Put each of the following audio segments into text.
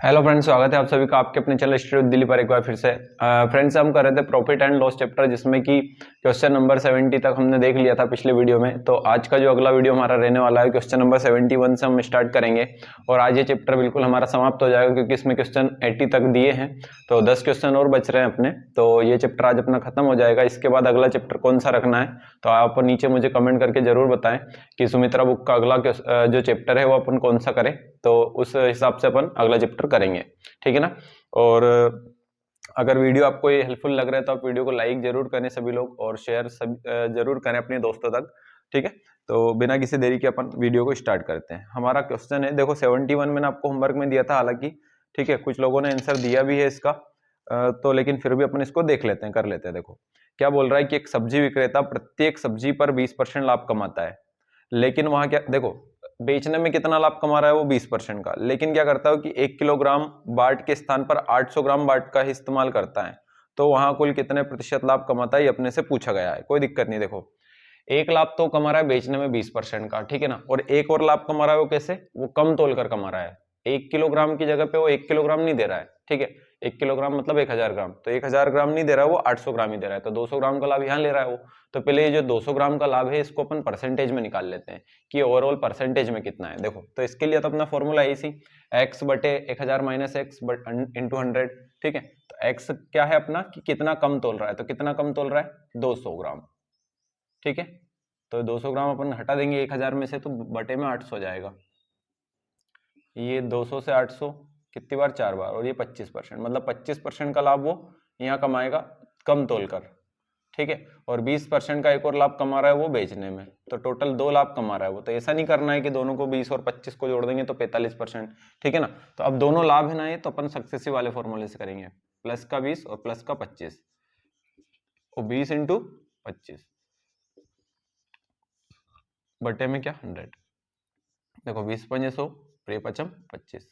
Hello friends, स्वागत है आप सभी का आपके अपने चैनल स्टडी दिल्ली पर एक बार फिर से। फ्रेंड्स, हम कर रहे थे प्रॉफिट एंड लॉस चैप्टर, जिसमें कि क्वेश्चन नंबर 70 तक हमने देख लिया था पिछले वीडियो में। तो आज का जो अगला वीडियो हमारा रहने वाला है, क्वेश्चन नंबर 71 से हम स्टार्ट करेंगे और आज ये चैप्टर बिल्कुल हमारा समाप्त हो जाएगा, क्योंकि इसमें क्वेश्चन 80 तक दिए हैं। तो 10 क्वेश्चन और बच रहे हैं अपने, तो ये चैप्टर आज अपना खत्म हो जाएगा। इसके बाद अगला चैप्टर कौन सा रखना है तो आप नीचे मुझे कमेंट करके जरूर बताएं कि सुमित्रा बुक का अगला जो चैप्टर है वो अपन कौन सा करें, तो उस हिसाब से अपन अगला चैप्टर करेंगे, ठीक है ना। और अगर वीडियो आपको ये हेल्पफुल लग रहा है तो आप वीडियो को लाइक जरूर करें सभी लोग, और शेयर जरूर करें अपने दोस्तों तक, ठीक है। तो बिना किसी देरी के अपन वीडियो को स्टार्ट करते हैं। हमारा क्वेश्चन है, देखो 71 मैंने आपको होमवर्क में दिया था हालांकि, ठीक है, कुछ लोगों ने आंसर दिया भी है इसका, तो लेकिन फिर भी अपन इसको देख लेते हैं, कर लेते हैं। देखो क्या बोल रहा है कि एक सब्जी विक्रेता प्रत्येक सब्जी पर 20% लाभ कमाता है, लेकिन वहां क्या, देखो बेचने में कितना लाभ कमा रहा है वो 20% का, लेकिन क्या करता है कि 1 किलोग्राम बाट के स्थान पर 800 ग्राम बाट का ही इस्तेमाल करता है, तो वहां कुल कितने प्रतिशत लाभ कमाता है ये अपने से पूछा गया है। कोई दिक्कत नहीं, देखो एक लाभ तो कमा रहा है बेचने में 20% का, ठीक है ना, और एक और लाभ कमा रहा है, वो कैसे, वो कम तोल कर कमा रहा है। 1 किलोग्राम की जगह पे वो 1 किलोग्राम नहीं दे रहा है, ठीक है, 1 किलोग्राम मतलब 1000 ग्राम, तो 1000 ग्राम नहीं दे रहा है, वो 800 ग्राम ही दे रहा है, तो 200 ग्राम का लाभ यहाँ ले रहा है वो। तो पहले ये जो 200 ग्राम का लाभ है इसको अपन परसेंटेज में निकाल लेते हैं कि ओवरऑल परसेंटेज में कितना है। देखो तो इसके लिए तो अपना फॉर्मूला इसी x बटे 1000 माइनस एक्स इंटू 100, ठीक है। तो x क्या है अपना कि कितना कम तोल रहा है, तो कितना कम तोल रहा है 200 ग्राम, ठीक है। तो 200 ग्राम अपन हटा देंगे 1000 में से, तो बटे में 800 जाएगा। ये 200 से 800 कितनी बार, 4 बार, और ये 25%, मतलब 25% का लाभ वो यहाँ कमाएगा कम तोल कर, ठीक है। और 20% का एक और लाभ कमा रहा है वो बेचने में, तो टोटल 2 लाभ कमा रहा है वो। तो ऐसा नहीं करना है कि दोनों को 20 और 25 को जोड़ देंगे तो 45%, ठीक है ना। तो अब दोनों लाभ है ना, ये तो अपन सक्सेसिव वाले फॉर्मूले से करेंगे, प्लस का 20 और प्लस का 25, और 20 इंटू 25 बटे में क्या 100। देखो 20 पंजे 100, प्रिय पचम 25,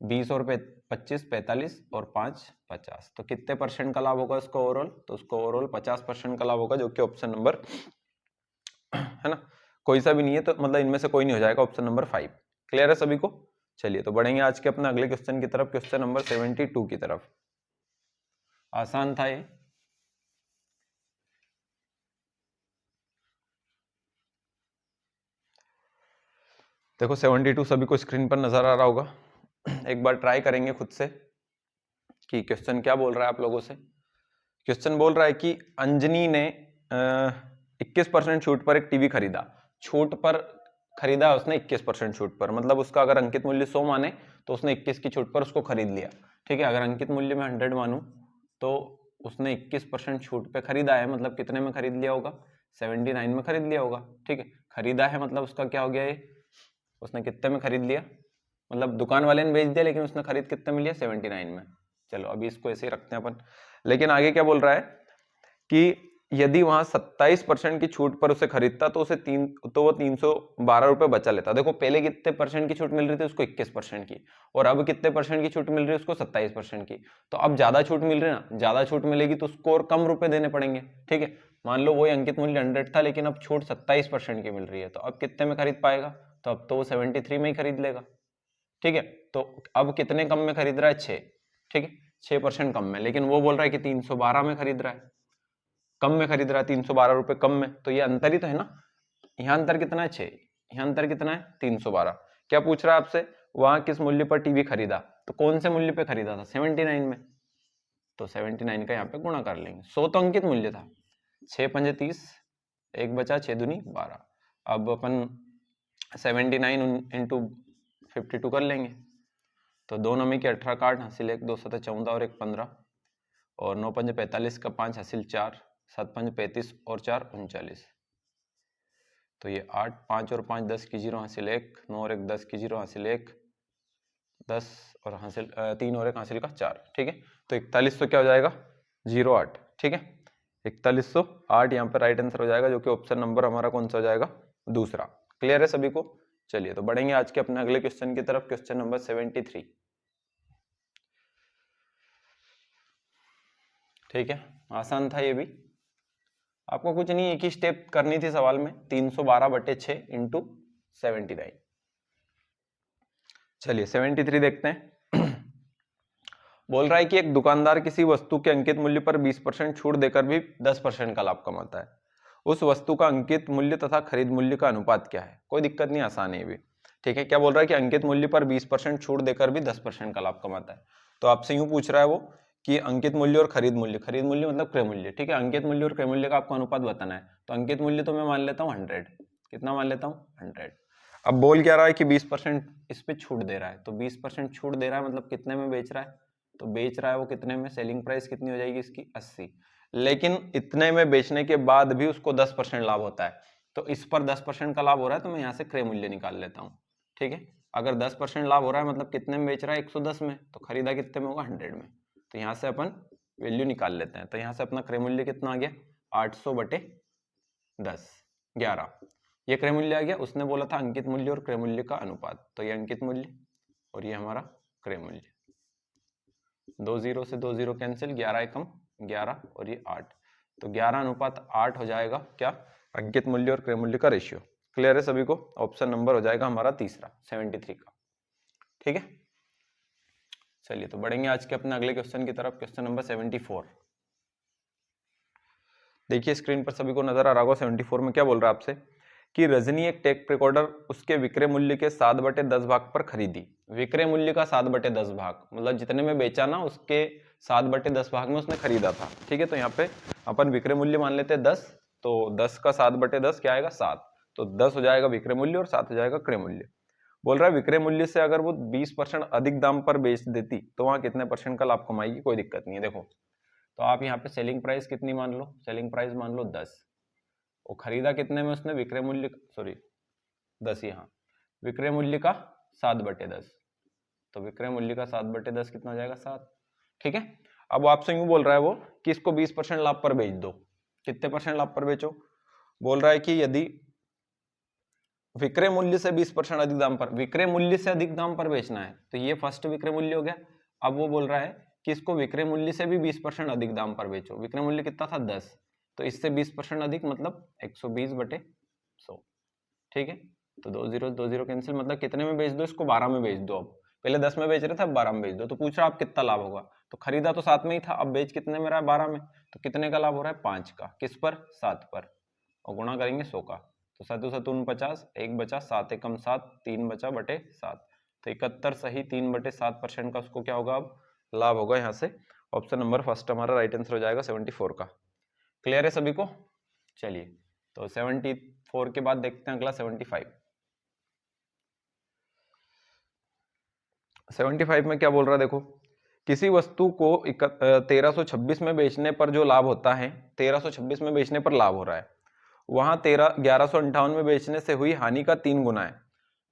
20 और 25 45 और 5 50, तो कितने परसेंट का लाभ होगा उसको ओवरऑल, तो उसको ओवरऑल 50% का लाभ होगा, जो कि ऑप्शन नंबर है ना, कोई सा भी नहीं है, तो मतलब इनमें से कोई नहीं हो जाएगा, ऑप्शन नंबर 5। क्लियर है सभी को। चलिए तो बढ़ेंगे आज के अपने अगले क्वेश्चन की तरफ, क्वेश्चन नंबर 72 की तरफ। आसान था ये। देखो 72 सभी को स्क्रीन पर नजर आ रहा होगा। एक बार ट्राई करेंगे खुद से कि क्वेश्चन क्या बोल रहा है आप लोगों से। क्वेश्चन बोल रहा है कि अंजनी ने 21% छूट पर एक टीवी खरीदा। छूट पर खरीदा उसने 21% छूट पर, मतलब उसका अगर अंकित मूल्य 100 माने तो उसने 21 की छूट पर उसको खरीद लिया, ठीक है। अगर अंकित मूल्य में 100 मानूं तो उसने 21% छूट पे खरीदा है, मतलब कितने में खरीद लिया होगा, 79 में खरीद लिया होगा, ठीक है। खरीदा है मतलब उसका क्या हो गया, ये उसने कितने में खरीद लिया, मतलब दुकान वाले ने बेच दिया, लेकिन उसने खरीद कितने में लिया, 79 में। चलो अभी इसको ऐसे ही रखते हैं अपन। लेकिन आगे क्या बोल रहा है कि यदि वहां 27% की छूट पर उसे खरीदता तो वो 312 रुपए बचा लेता। देखो पहले कितने परसेंट की छूट मिल रही थी उसको, 21% की, और अब कितने परसेंट की छूट मिल रही है उसको, 27% की। तो अब ज्यादा छूट मिल रही है ना, ज्यादा छूट मिलेगी तो उसको और कम रुपए देने पड़ेंगे, ठीक है। मान लो वही अंकित मूल्य 100 था, लेकिन अब छूट 27% की मिल रही है, तो अब कितने में खरीद पाएगा, तो अब तो वो 73 में ही खरीद लेगा, ठीक है। तो अब कितने कम में खरीद रहा है, 6, ठीक है, 6% कम में, लेकिन वो बोल रहा है कि 312 में खरीद रहा है, कम में खरीद रहा है, 312 रुपए कम में, तो ये अंतर ही तो है ना। यहाँ अंतर कितना है, 6, यहाँ अंतर कितना है, 312। क्या पूछ रहा है आपसे, वहां किस मूल्य पर टीवी खरीदा, तो कौन से मूल्य पे खरीदा था, 79 में, तो 79 का यहाँ पे गुणा कर लेंगे। 100 तो अंकित मूल्य था, 6 पंजे 30, एक बचा 6 दूनी 12। अब अपन 79 इंटू 52 कर लेंगे, तो 2 नमी के 18 का 8 हासिल 1, 2 7 14 और 1 15, और 9 पंजे 45 का 5 हासिल 4, 7 पंजे 35 और 4 39। तो ये 8 5 और 5 10 की 0 हासिल 1, 9 और 1 10 की 0 हासिल 1, 10 और हासिल 3 और 1 हासिल का 4, ठीक है। तो 4100 क्या हो जाएगा, 08, ठीक है। 4108 यहाँ पे राइट आंसर हो जाएगा, जो कि ऑप्शन नंबर हमारा कौन सा हो जाएगा, दूसरा। क्लियर है सभी को। चलिए तो बढ़ेंगे आज के अपने अगले क्वेश्चन की तरफ, क्वेश्चन नंबर 73, ठीक है। आसान था ये भी, आपको कुछ नहीं, एक ही स्टेप करनी थी सवाल में, 312 बटे 6 इंटू 79। चलिए 73 देखते हैं। बोल रहा है कि एक दुकानदार किसी वस्तु के अंकित मूल्य पर 20% छूट देकर भी 10% का लाभ कमाता है। उस वस्तु का अंकित मूल्य तथा खरीद मूल्य का अनुपात क्या है? कोई दिक्कत नहीं, आसान है ये भी। ठीक है, क्या बोल रहा है कि अंकित मूल्य पर 20% छूट देकर भी 10% का लाभ कमाता है। तो आपसे यूं पूछ रहा है वो कि अंकित मूल्य और खरीद मूल्य मतलब क्रय मूल्य। ठीक है, अंकित मूल्य और क्रय मूल्य का आपको अनुपात बताना है। तो अंकित मूल्य तो मैं मान लेता हूँ 100। कितना मान लेता हूँ? 100। अब बोल क्या रहा है कि 20% इस पे छूट दे रहा है। तो 20% छूट दे रहा है मतलब कितने में बेच रहा है? तो बेच रहा है वो कितने में? सेलिंग प्राइस कितनी हो जाएगी इसकी? 80। लेकिन इतने में बेचने के बाद भी उसको 10% लाभ होता है। तो इस पर 10% का लाभ हो रहा है, तो मैं यहाँ से क्रय मूल्य निकाल लेता हूँ। ठीक है, अगर 10% लाभ हो रहा है मतलब कितने में बेच रहा है? 110 में। तो खरीदा कितने में होगा? 100 में। तो यहाँ से अपन वैल्यू निकाल लेते हैं। तो यहाँ से अपना क्रय मूल्य कितना आ गया? 800 बटे 10, 11। ये क्रय मूल्य आ गया। उसने बोला था अंकित मूल्य और क्रय मूल्य का अनुपात, तो ये अंकित मूल्य और ये हमारा क्रय मूल्य। 2 0 से 2 0 कैंसिल, 11 एकम 11 और ये 8। तो 11:8 हो जाएगा क्या? अंकित मूल्य और क्रय मूल्य का रेशियो। क्लियर है सभी को? ऑप्शन नंबर हो जाएगा हमारा तीसरा 73 का। ठीक है, चलिए तो बढ़ेंगे आज के अपने अगले क्वेश्चन की तरफ। Question number 74। देखिए स्क्रीन पर सभी को नजर आ रहा होगा। 74 में क्या बोल रहा है आपसे कि रजनी एक टेप रिकॉर्डर उसके विक्रय मूल्य के 7/10 भाग पर खरीदी। विक्रय मूल्य का 7/10 भाग मतलब जितने में बेचा ना उसके 7/10 भाग में उसने खरीदा था। ठीक है, तो यहाँ पे अपन विक्रय मूल्य मान लेते हैं 10। तो 10 का 7/10 क्या आएगा? 7। तो 10 हो जाएगा विक्रय मूल्य और 7 हो जाएगा क्रय मूल्य। बोल रहा है विक्रय मूल्य से अगर वो 20% अधिक दाम पर बेच देती तो वहां कितने परसेंट का लाभ कमाएगी? कोई दिक्कत नहीं है। देखो तो आप यहाँ पे सेलिंग प्राइस कितनी मान लो? सेलिंग प्राइस मान लो 10। वो खरीदा कितने में उसने? विक्रय मूल्य 10 यहाँ विक्रय मूल्य का 7/10। तो विक्रय मूल्य का 7/10 कितना हो जाएगा? 7। ठीक है, अब आपसे यूं बोल रहा है वो कि इसको 20% लाभ पर बेच दो। कितने परसेंट लाभ पर बेचो? बोल रहा है कि यदि विक्रय मूल्य से 20% अधिक दाम पर, विक्रय मूल्य से अधिक दाम पर बेचना है तो ये फर्स्ट विक्रय मूल्य हो गया। अब वो बोल रहा है कि इसको विक्रय मूल्य से भी 20% अधिक दाम पर बेचो। विक्रय मूल्य कितना था? 10। तो इससे 20% अधिक मतलब 120/100। ठीक है, तो 2 0 कैंसिल मतलब कितने में बेच दो इसको? 12 में बेच दो। अब पहले 10 में बेच रहे थे, अब 12 में बेच दो। तो पूछ रहा आप कितना लाभ होगा? तो खरीदा तो 7 में ही था, अब बेच कितने में रहा है? 12 में। तो कितने का लाभ हो रहा है? 5 का। किस पर? 7 पर। और गुणा करेंगे 100 का। तो 7 7 49, 1 बचा, 7 एकम 7, 3 बचा बटे 7। तो 71 सही 3/7% का उसको क्या होगा? अब लाभ होगा। यहाँ से ऑप्शन नंबर फर्स्ट हमारा राइट आंसर हो जाएगा 74 का। क्लियर है सभी को? चलिए तो 74 के बाद देखते हैं अगला 75। 75 में क्या बोल रहा है? देखो किसी वस्तु को 1326 में बेचने पर जो लाभ होता है, 1326 में बेचने पर लाभ हो रहा है, वहां 1158 में बेचने से हुई हानि का 3 गुना है।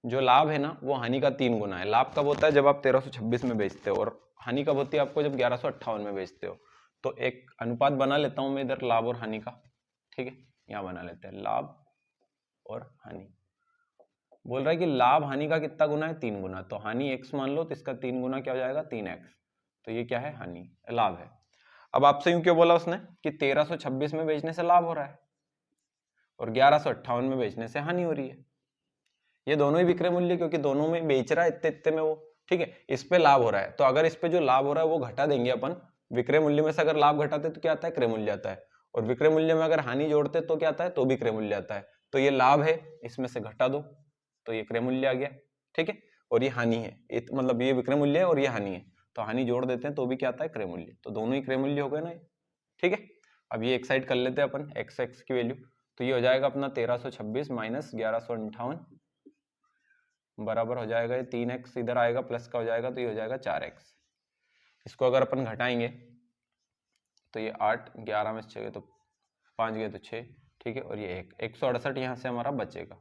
जो लाभ है ना वो हानि का 3 गुना है। लाभ कब होता है? जब आप 1326 में बेचते हो, और हानि कब होती है आपको? जब 1158 में बेचते हो। तो एक अनुपात बना लेता हूं मैं इधर लाभ और हानि का। ठीक है, यहां बना लेते हैं लाभ और हानि। बोल रहा है कि लाभ हानि का कितना गुना है? 3 गुना। तो हानि x मान लो तो इसका 3 गुना क्या हो जाएगा? 3x। तो ये क्या है? हानि, लाभ है। अब आपसे यूं क्यों बोला उसने कि 1326 में बेचने से लाभ हो रहा है और 1158 में बेचने से हानि हो रही है? ये दोनों ही विक्रय मूल्य, क्योंकि दोनों में बेच रहा है इतने इतने में वो। ठीक है, इस पे लाभ हो रहा है, तो अगर इस पे जो लाभ हो रहा है वो घटा देंगे अपन। विक्रय मूल्य में से अगर लाभ घटाते तो क्या आता है? क्रय मूल्य आता है। और विक्रय मूल्य में अगर हानि जोड़ते तो क्या आता है? तो भी क्रय मूल्य आता है। तो ये लाभ है, इसमें से घटा दो तो ये क्रय मूल्य आ गया। ठीक है, और ये हानि है, मतलब ये विक्रय मूल्य है और ये हानि है, तो हानि जोड़ देते हैं तो भी क्या आता है? क्रय मूल्य। तो दोनों ही क्रय मूल्य हो गए ना। ठीक है, अब ये एक साइड कर लेते हैं अपन एक्स एक्स की वैल्यू। तो ये हो जाएगा अपना 1326 माइनस 1158 बराबर हो जाएगा ये 3x, इधर आएगा प्लस का हो जाएगा तो ये हो जाएगा 4x। इसको अगर अपन घटाएंगे तो ये 8, 11 में से 6 गए तो 5 गए तो 6। ठीक है, और ये 168 यहाँ से हमारा बचेगा।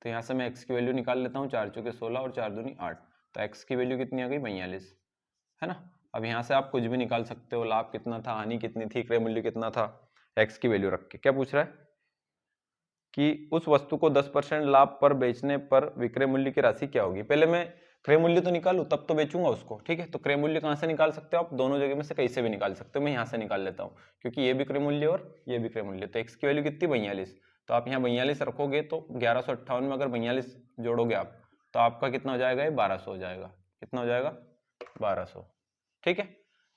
तो यहाँ से मैं x की वैल्यू निकाल लेता हूँ। 4 चौके 16 और 4 दूनी 8। तो x की वैल्यू कितनी आ गई? 42, है ना। अब यहाँ से आप कुछ भी निकाल सकते हो, लाभ कितना था, हानि कितनी थी, क्रय मूल्य कितना था, x की वैल्यू रख के। क्या पूछ रहा है कि उस वस्तु को 10% लाभ पर बेचने पर विक्रय मूल्य की राशि क्या होगी? पहले मैं क्रय मूल्य तो निकालूं तब तो बेचूंगा उसको। ठीक है, तो क्रय मूल्य कहां से निकाल सकते हो आप? दोनों जगह में से कहीं से भी निकाल सकते हो। मैं यहां से निकाल लेता हूं क्योंकि ये भी क्रय मूल्य और ये भी क्रय मूल्य। तो x की वैल्यू कितनी? 42। तो आप यहाँ 42 रखोगे तो 1158 में अगर 42 जोड़ोगे आप तो आपका कितना हो जाएगा? ये 1200 हो जाएगा। कितना हो जाएगा? 1200। ठीक है,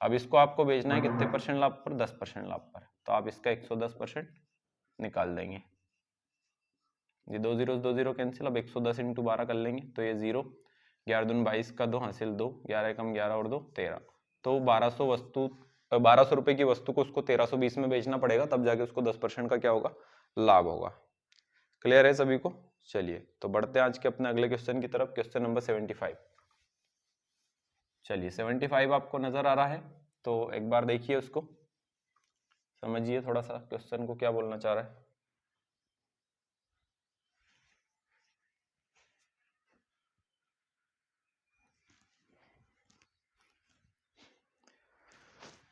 अब इसको आपको बेचना है कितने परसेंट लाभ पर, 10% लाभ पर, तो आप इसका 110% निकाल देंगे। ये 2 0 कैंसिल, अब 110 इंटू 12 कर लेंगे तो ये 0, 11 दूनी 22 का 2 हासिल 2, 11 कम 11 और 2 13, तो 1200 रुपए की वस्तु को उसको 1320 में बेचना पड़ेगा, तब जाके उसको 10% का क्या होगा, लाभ होगा। क्लियर है सभी को? चलिए तो बढ़ते हैं आज के अपने अगले क्वेश्चन की तरफ, क्वेश्चन नंबर 75। चलिए 75 आपको नजर आ रहा है तो एक बार देखिए उसको, समझिए थोड़ा सा क्वेश्चन को क्या बोलना चाह रहा है।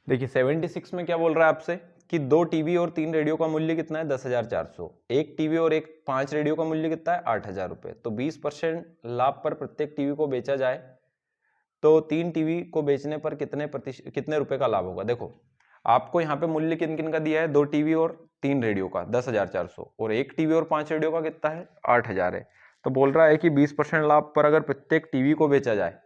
देखिए 76 में क्या बोल रहा है आपसे कि 2 टीवी और 3 रेडियो का मूल्य कितना है, 10,400, एक टीवी और 5 रेडियो का मूल्य कितना है, 8,000 रुपए। तो 20% लाभ पर प्रत्येक टीवी को बेचा जाए तो 3 टीवी को बेचने पर कितने रुपए का लाभ होगा। देखो आपको यहाँ पे मूल्य किन किन का दिया है, 2 टीवी और 3 रेडियो का 10,400, और एक टीवी और 5 रेडियो का कितना है, 8,000 है। तो बोल रहा है कि 20% लाभ पर अगर प्रत्येक टीवी को बेचा जाए,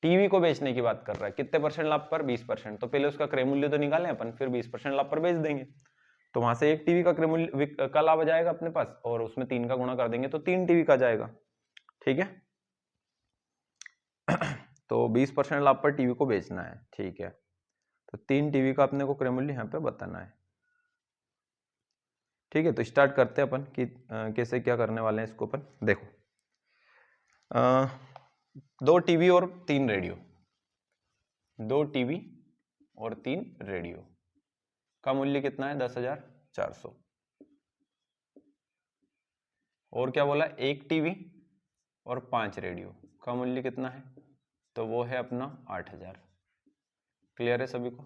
टीवी को बेचने की बात कर रहा है, कितने परसेंट लाभ पर, 20%। तो पहले उसका क्रय मूल्य तो निकालें अपन, फिर 20% लाभ पर बेच देंगे। तो वहां से एक टीवी का क्रय मूल्य का लाभ आ जाएगा अपने पास, और उसमें 3 का गुणा कर देंगे तो 3 टीवी का जाएगा। ठीक है तो 20% लाभ पर टीवी को बेचना है। ठीक है, तो 3 टीवी का अपने को क्रय मूल्य यहाँ पे बताना है। ठीक है, तो स्टार्ट करते हैं अपन कि कैसे क्या करने वाले हैं इसको अपन। देखो 2 टीवी और 3 रेडियो, 2 टीवी और 3 रेडियो का मूल्य कितना है, 10,400। और क्या बोला, एक टीवी और 5 रेडियो का मूल्य कितना है, तो वो है अपना 8,000। क्लियर है सभी को?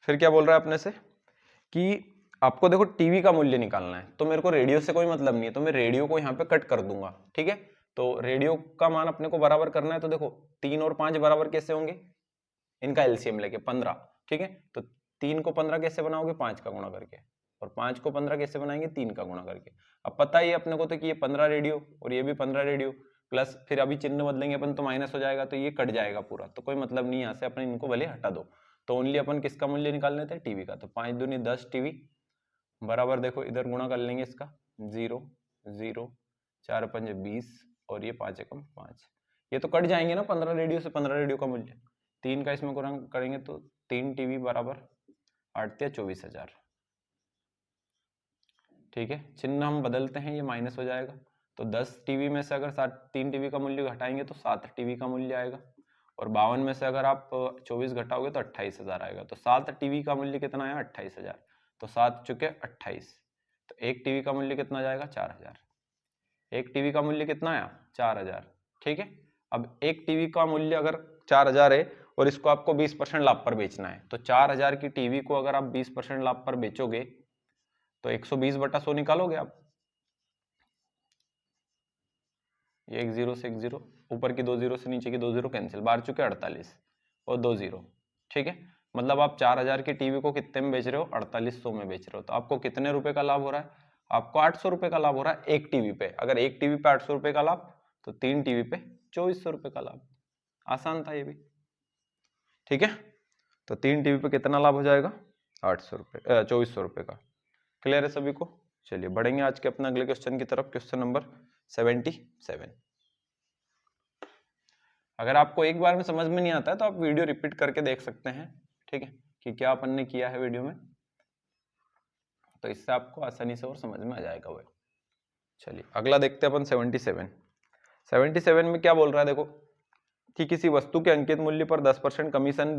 फिर क्या बोल रहा है अपने से कि आपको देखो टीवी का मूल्य निकालना है, तो मेरे को रेडियो से कोई मतलब नहीं है, तो मैं रेडियो को यहाँ पे कट कर दूंगा। ठीक है, तो रेडियो का मान अपने को बराबर करना है, तो देखो 3 और 5 बराबर कैसे होंगे, इनका एलसीएम लेके 15। ठीक है, तो 3 को 15 कैसे बनाओगे, 5 का गुणा करके, और 5 को 15 कैसे बनाएंगे, 3 का गुणा करके। अब पता ही अपने को तो कि ये 15 रेडियो और ये भी 15 रेडियो, प्लस फिर अभी चिन्ह बदलेंगे अपन तो माइनस हो जाएगा, तो ये कट जाएगा पूरा, तो कोई मतलब नहीं, यहाँ से अपन इनको भले हटा दो। तो ओनली अपन किसका मूल्य निकाल लेते हैं, टीवी का। तो 5 दूनी 10 टीवी बराबर, देखो इधर गुणा कर लेंगे इसका, 0 0, 4 5 20, और ये 5 एकम 5, ये तो कट जाएंगे ना 15 रेडियो से, 15 रेडियो का मूल्य 3 का इसमें गुणा करेंगे तो 3 टीवी बराबर 8 या 24,000। ठीक है, चिन्ह हम बदलते हैं, ये माइनस हो जाएगा, तो 10 टीवी में से अगर 3 टीवी का मूल्य घटाएंगे तो 7 टीवी का मूल्य आएगा, और 52 में से अगर आप 24 घटाओगे तो 28,000 आएगा। तो 7 टीवी का मूल्य कितना आया, 28,000। तो 7 चुके 28, तो एक टीवी का मूल्य कितना जाएगा, 4,000। एक टीवी का मूल्य कितना आया, 4,000। ठीक है, अब एक टीवी का मूल्य अगर 4,000 है और इसको आपको 20% लाभ पर बेचना है, तो 4,000 की टीवी को अगर आप 20% लाभ पर बेचोगे तो 120/100 निकालोगे आप। ये 1 0 से 1 0, ऊपर की 2 0 से नीचे की 2 0 कैंसिल, 12 चुके 48 और 2 0। ठीक है, मतलब आप 4,000 की टीवी को कितने में बेच रहे हो, 4800 में बेच रहे हो। तो आपको कितने रुपए का लाभ हो रहा है, आपको 800 रुपए का लाभ हो रहा है एक टीवी पे। अगर एक टीवी पे 800 रुपए का लाभ, तो 3 टीवी पे 2400 रुपए का लाभ। आसान था ये भी। ठीक है, तो 3 टीवी पे कितना लाभ हो जाएगा, 800 रुपए 2400 रुपए का। क्लियर है सभी को? चलिए बढ़ेंगे आज के अपने अगले क्वेश्चन की तरफ, क्वेश्चन नंबर 77। अगर आपको एक बार में समझ में नहीं आता है तो आप वीडियो रिपीट करके देख सकते हैं। ठीक है, कि क्या अपन ने किया है वीडियो में, तो इससे आपको आसानी से और समझ में आ जाएगा वो। चलिए अगला देखते हैं अपन 77 में क्या बोल रहा है, देखो कि किसी वस्तु के अंकित मूल्य पर 10% कमीशन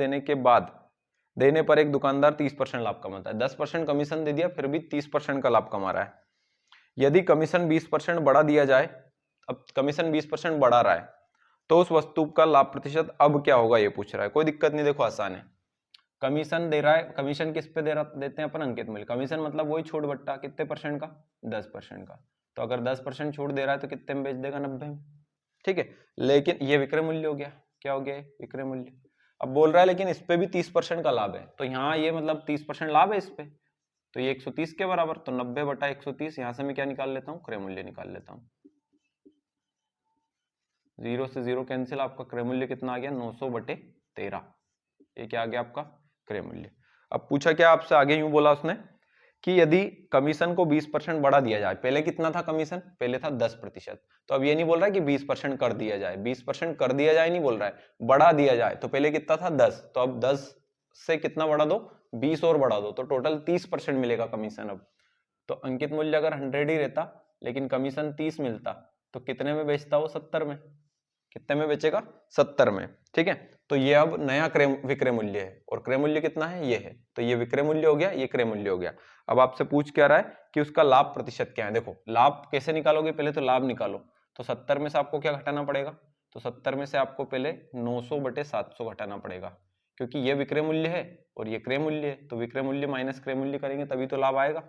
देने पर एक दुकानदार 30% लाभ कमाता है। 10% कमीशन दे दिया, फिर भी 30% का लाभ कमा रहा है। यदि कमीशन 20% बढ़ा दिया जाए, अब कमीशन 20% बढ़ा रहा है, तो उस वस्तु का लाभ प्रतिशत अब क्या होगा, ये पूछ रहा है। कोई दिक्कत नहीं, देखो आसान है। कमीशन दे रहा है, कमीशन किस पे देते हैं अपन, अंकित मूल्य। कमीशन मतलब वही छूट बट्टा, कितने परसेंट का, 10% का। तो अगर 10% छूट दे रहा है तो कितने में बेच देगा, 90 में। ठीक है, लेकिन ये विक्रय मूल्य हो गया। क्या हो गया, विक्रय मूल्य। अब बोल रहा है लेकिन इस पे भी 30% का लाभ है, तो यहाँ ये मतलब 30% लाभ है इस पे, तो ये 130 के बराबर, तो 90/130। यहां से मैं क्या निकाल लेता हूँ, क्रय मूल्य निकाल लेता हूँ। 0 से 0 कैंसिल, आपका क्रय मूल्य कितना आ गया, 900/13। ये क्या आ गया आपका क्रय मूल्य। अब पूछा क्या आपसे आगे, यूं बोला उसने कि यदि कमीशन को 20% बढ़ा दिया जाए, पहले कितना था कमीशन, पहले था 10%, तो अब ये नहीं बोल रहा है कि 20% कर दिया जाए, 20% कर दिया जाए नहीं बोल रहा है, बढ़ा दिया जाए। तो पहले कितना था 10, तो अब 10 से कितना बढ़ा दो, 20 और बढ़ा दो, तो टोटल 30% मिलेगा कमीशन। अब तो अंकित मूल्य अगर 100 ही रहता लेकिन कमीशन 30 मिलता, तो कितने में बेचता वो, 70 में। कितने में बेचेगा, 70 में। ठीक है, तो ये अब नया विक्रय मूल्य है, और क्रय मूल्य कितना है, ये है। तो ये विक्रय मूल्य हो गया, ये क्रय मूल्य हो गया। अब आपसे पूछ क्या रहा है कि उसका लाभ प्रतिशत क्या है। देखो लाभ कैसे निकालोगे, पहले तो लाभ निकालो। तो 70 में से आपको क्या घटाना पड़ेगा, तो 70 में से आपको पहले 900/700 घटाना पड़ेगा, क्योंकि ये विक्रय मूल्य है और ये क्रय मूल्य है। तो विक्रय मूल्य माइनस क्रय मूल्य करेंगे तभी तो लाभ आएगा।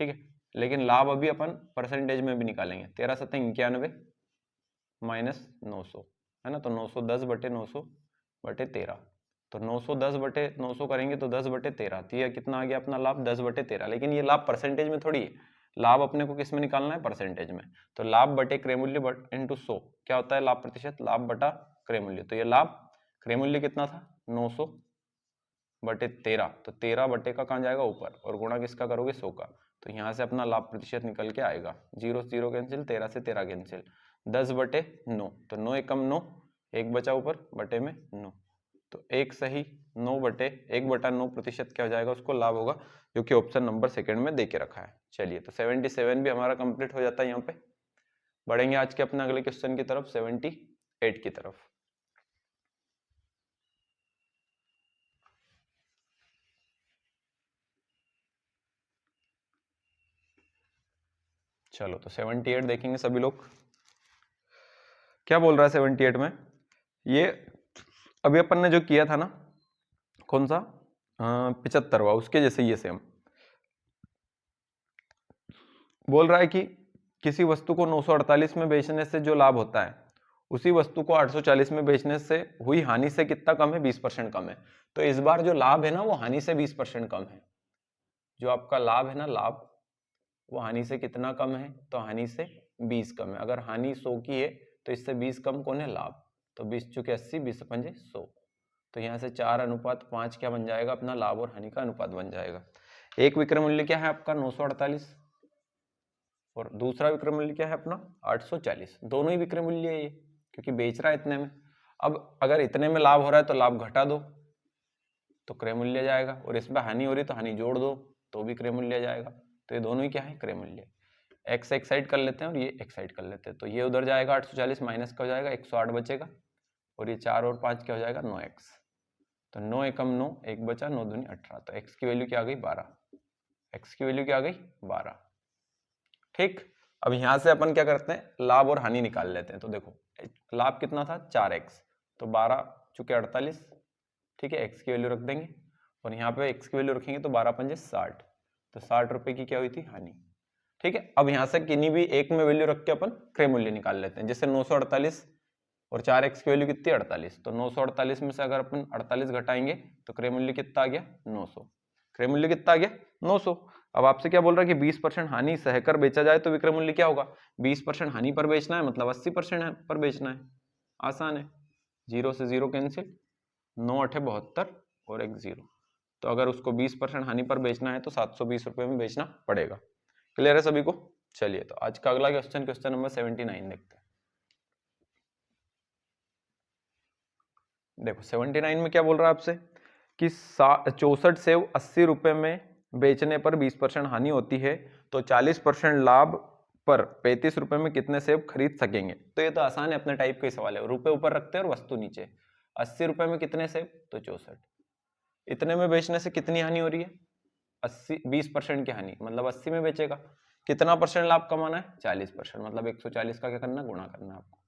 ठीक है, लेकिन लाभ अभी अपन परसेंटेज में भी निकालेंगे। 13×7=91 माइनस 900 है ना, तो 910/900/13, तो 910/900 करेंगे तो 10/13, तो ये कितना आ गया अपना लाभ, 10/13। लेकिन ये लाभ परसेंटेज में थोड़ी है, लाभ अपने को किस में निकालना है, परसेंटेज में। तो लाभ बटे क्रय मूल्य इंटू 100 क्या होता है, लाभ प्रतिशत, लाभ बटा क्रय मूल्य। तो ये लाभ क्रय मूल्य कितना था, 900/13, तो 13 बटे का कहाँ जाएगा, ऊपर, और गुणा किसका करोगे, 100 का। तो यहाँ से अपना लाभ प्रतिशत निकल के आएगा, 0 से 0 कैंसिल, 13 से 13 कैंसिल, 10/9, तो 9 एकम 9, 1 बचा ऊपर, बटे में 9, तो 1 सही 1/9 प्रतिशत क्या हो जाएगा, उसको लाभ होगा, जो कि ऑप्शन नंबर सेकंड में दे के रखा है। चलिए, तो 77 भी हमारा कंप्लीट हो जाता है। यहाँ पे बढ़ेंगे आज के अपने अगले क्वेश्चन की तरफ, 78 की तरफ। चलो, तो 78 देखेंगे सभी लोग। क्या बोल रहा है 78 में, ये अभी अपन ने जो किया था ना, कौन सा 75वां, उसके जैसे ये सेम बोल रहा है कि किसी वस्तु को 948 में बेचने से जो लाभ होता है, उसी वस्तु को 840 में बेचने से हुई हानि से कितना कम है, 20% कम है। तो इस बार जो लाभ है ना, वो हानि से 20% कम है। जो आपका लाभ है ना, लाभ, वो हानि से कितना कम है, तो हानि से 20 कम है। अगर हानि 100 की है तो इससे 20 कम कौन है, लाभ। तो 20 चुके 80, 20×5 100, तो यहाँ से 4:5 क्या बन जाएगा, अपना लाभ और हानि का अनुपात बन जाएगा। एक विक्रय मूल्य क्या है आपका, 948, और दूसरा विक्रय मूल्य क्या है अपना, 840। दोनों ही विक्रय मूल्य है ये, क्योंकि बेच रहा है इतने में। अब अगर इतने में लाभ हो रहा है तो लाभ घटा दो तो क्रय मूल्य जाएगा, और इसमें हानि हो रही तो हानि जोड़ दो तो भी क्रय मूल्य जाएगा। तो ये दोनों ही क्या है, क्रय मूल्य। एक्स एक साइड कर लेते हैं और ये एक साइड कर लेते हैं, तो ये उधर जाएगा 840, माइनस का हो जाएगा 108 बचेगा, और ये 4 और 5 क्या हो जाएगा, 9x। तो 9 एकम 9, 1 बचा, 9 दूनी 18, तो x की वैल्यू क्या आ गई, 12। x की वैल्यू क्या आ गई, 12। ठीक, अब यहां से अपन क्या करते हैं, लाभ और हानि निकाल लेते हैं। तो देखो लाभ कितना था, 4x, तो 12 चुके 48, ठीक है, x की वैल्यू रख देंगे, और यहाँ पे x की वैल्यू रखेंगे तो 12×5 60, तो 60 रुपए की क्या हुई थी, हानि। ठीक है, अब यहाँ से किन्हीं भी एक में वैल्यू रख के अपन क्रय मूल्य निकाल लेते हैं। जैसे 948 और 4x की वैल्यू कितनी, 48, तो 948 में से अगर अपन 48 घटाएंगे तो क्रय मूल्य कितना आ गया, 900। क्रय मूल्य कितना आ गया, 900। अब आपसे क्या बोल रहा है कि 20% हानि सहकर बेचा जाए तो विक्रय मूल्य क्या होगा, 20% हानि पर बेचना है मतलब 80% पर बेचना है, आसान है। 0 से 0 कैंसिल, 9 8 72 और 1 0, तो अगर उसको 20% हानि पर बेचना है तो 720 रुपए में बेचना पड़ेगा। क्लियर है सभी को। चलिए, तो आज का अगला क्वेश्चन, क्वेश्चन नंबर 79 देखते हैं। देखो 79 में क्या बोल रहा है आपसे कि 64 सेव 80 रुपए में बेचने पर 20% हानि होती है, तो 40% लाभ पर 35 रुपए में कितने सेव खरीद सकेंगे। तो ये तो आसान है, अपने टाइप का ही सवाल है, रुपए ऊपर रखते हैं और वस्तु नीचे। 80 रुपए में कितने सेव, तो 64। इतने में बेचने से कितनी हानि हो रही है, 80, 20% की हानि, मतलब 80 में बेचेगा, कितना परसेंट लाभ कमाना है, 40%, मतलब 140 का क्या करना, गुणा करना है आपको।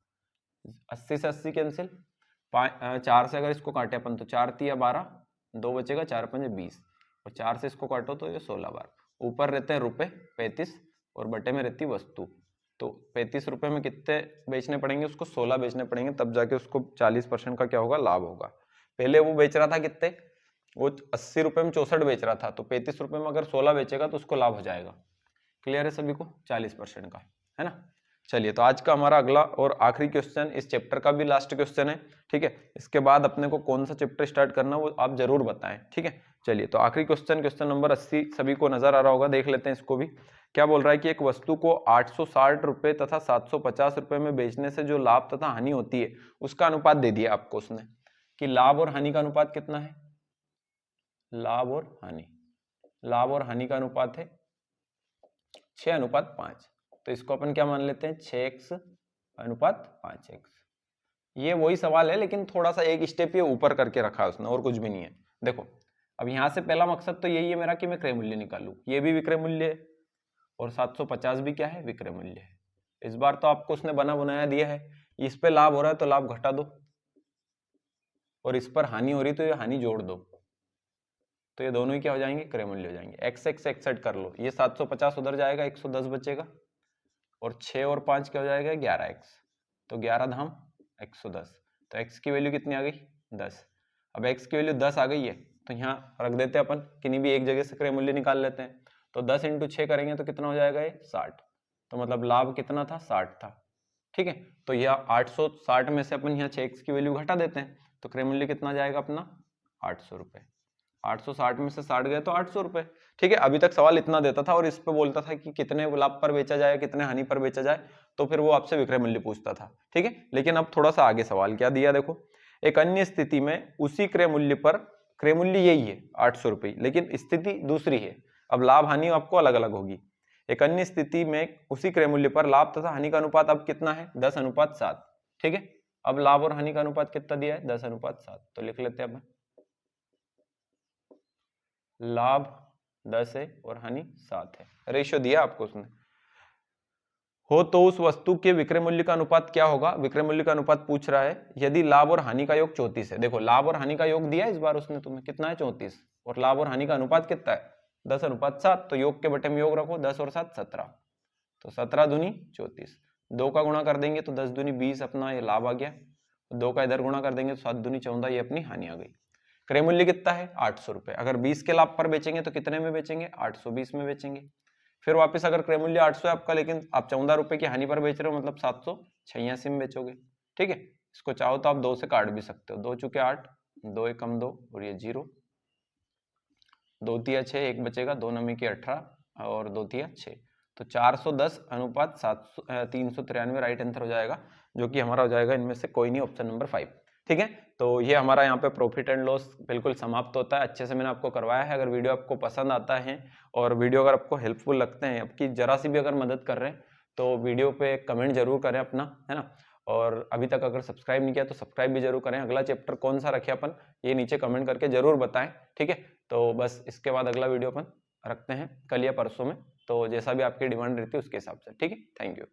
80 से 80 कैंसिल, 4 से अगर इसको काटे अपन तो 4 तिया 12, 2 बचेगा, 4 पंजे 20, और 4 से इसको काटो तो ये 16 बार। ऊपर रहते हैं रुपए 35 और बटे में रहती वस्तु, तो 35 रुपए में कितने बेचने पड़ेंगे उसको, 16 बेचने पड़ेंगे, तब जाके उसको 40% का क्या होगा, लाभ होगा। पहले वो बेच रहा था कितने, वो 80 रुपए में 64 बेच रहा था, तो 35 रुपए में अगर 16 बेचेगा तो उसको लाभ हो जाएगा। क्लियर है सभी को, 40% का, है ना। चलिए, तो आज का हमारा अगला और आखिरी क्वेश्चन, इस चैप्टर का भी लास्ट क्वेश्चन है, ठीक है। इसके बाद अपने को कौन सा चैप्टर स्टार्ट करना वो आप जरूर बताएं, ठीक है। चलिए, तो आखिरी क्वेश्चन, क्वेश्चन नंबर 80 सभी को नजर आ रहा होगा, देख लेते हैं इसको भी। क्या बोल रहा है कि एक वस्तु को 860 रुपए तथा 750 रुपए में बेचने से जो लाभ तथा हानि होती है उसका अनुपात दे दिया आपको उसने, कि लाभ और हानि का अनुपात कितना है। लाभ और हानि, लाभ और हानि का अनुपात है 6:5। तो इसको अपन क्या मान लेते हैं, 6x/5x। ये वही सवाल है, लेकिन थोड़ा सा एक स्टेप ये ऊपर करके रखा है उसने, और कुछ भी नहीं है। देखो, अब यहां से पहला मकसद तो यही है मेरा कि मैं क्रय मूल्य निकालूं, ये भी विक्रय मूल्य है और 750 भी क्या है, विक्रय मूल्य है। इस बार तो आपको उसने बना बनाया दिया है, इस पे लाभ हो रहा है तो लाभ घटा दो, और इस पर हानि हो रही तो ये हानि जोड़ दो, तो ये दोनों ही क्या हो जाएंगे, क्रय मूल्य हो जाएंगे। x 61 कर लो, ये 750 उधर जाएगा, 110 बचेगा, और 6 और 5 क्या हो जाएगा, 11x। तो 11 धाम 110, तो x की वैल्यू कितनी आ गई, 10। अब x की वैल्यू 10 आ गई है, तो यहाँ रख देते हैं अपन, किन्हीं भी एक जगह से क्रय मूल्य निकाल लेते हैं। तो 10 × 6 करेंगे तो कितना हो जाएगा, ये 60। तो मतलब लाभ कितना था, 60 था, ठीक है। तो यह 860 में से अपन यहाँ 6x की वैल्यू घटा देते हैं, तो क्रय मूल्य कितना जाएगा अपना, 800 रुपए। 860 में से 60 गए तो 800 रुपए, ठीक है। अभी तक सवाल इतना देता था और इस पे बोलता था कि कितने लाभ पर बेचा जाए, कितने हानि पर बेचा जाए, तो फिर वो आपसे विक्रय मूल्य पूछता था, ठीक है। लेकिन अब थोड़ा सा आगे सवाल क्या दिया, देखो, एक अन्य स्थिति में उसी क्रय मूल्य पर, क्रय मूल्य यही है 800 रुपये, लेकिन स्थिति दूसरी है। अब लाभ हानि आपको अलग अलग होगी। एक अन्य स्थिति में उसी क्रय मूल्य पर लाभ तथा हानि का अनुपात अब कितना है, 10:7, ठीक है। अब लाभ और हानि का अनुपात कितना दिया है, 10:7। तो लिख लेते हैं अब, लाभ 10 है और हानि 7 है, रेशियो दिया आपको उसने। हो तो उस वस्तु के विक्रय मूल्य का अनुपात क्या होगा, विक्रय मूल्य का अनुपात पूछ रहा है, यदि लाभ और हानि का योग 34 है। देखो, लाभ और हानि का योग दिया इस बार उसने तुम्हें, कितना है, 34, और लाभ और हानि का अनुपात कितना है, 10:7। तो योग के बटे में योग रखो, 10 और 7 17, तो 17 दूनी 34। 2 का गुणा कर देंगे तो 10 दूनी 20 अपना ये लाभ आ गया, 2 का इधर गुणा कर देंगे तो 7 दूनी 14, ये अपनी हानि आ गई। क्रय मूल्य कितना है, 800 रुपए। अगर 20 के लाभ पर बेचेंगे तो कितने में बेचेंगे, 820 में बेचेंगे। फिर वापस अगर क्रय मूल्य 800 है आपका, लेकिन आप 14 रुपए की हानि पर बेच रहे हो, मतलब 786 में बेचोगे, ठीक है। इसको चाहो तो आप 2 से काट भी सकते हो, 2 चुके 8, 2 एकम 2, और ये 0, 2 तिया 6, 1 बचेगा, 2 नमी की 18 और 2 तिया 6। तो 410:393 राइट आंसर हो जाएगा, जो कि हमारा हो जाएगा इनमें से कोई नहीं, ऑप्शन नंबर 5, ठीक है। तो ये हमारा यहाँ पे प्रॉफिट एंड लॉस बिल्कुल समाप्त होता है। अच्छे से मैंने आपको करवाया है। अगर वीडियो आपको पसंद आता है और वीडियो अगर आपको हेल्पफुल लगते हैं, आपकी जरा सी भी अगर मदद कर रहे हैं, तो वीडियो पे कमेंट जरूर करें अपना, है ना। और अभी तक अगर सब्सक्राइब नहीं किया तो सब्सक्राइब भी जरूर करें। अगला चैप्टर कौन सा रखें अपन, ये नीचे कमेंट करके जरूर बताएं, ठीक है। तो बस इसके बाद अगला वीडियो अपन रखते हैं कल या परसों में, तो जैसा भी आपकी डिमांड रहती है उसके हिसाब से, ठीक है। Thank you.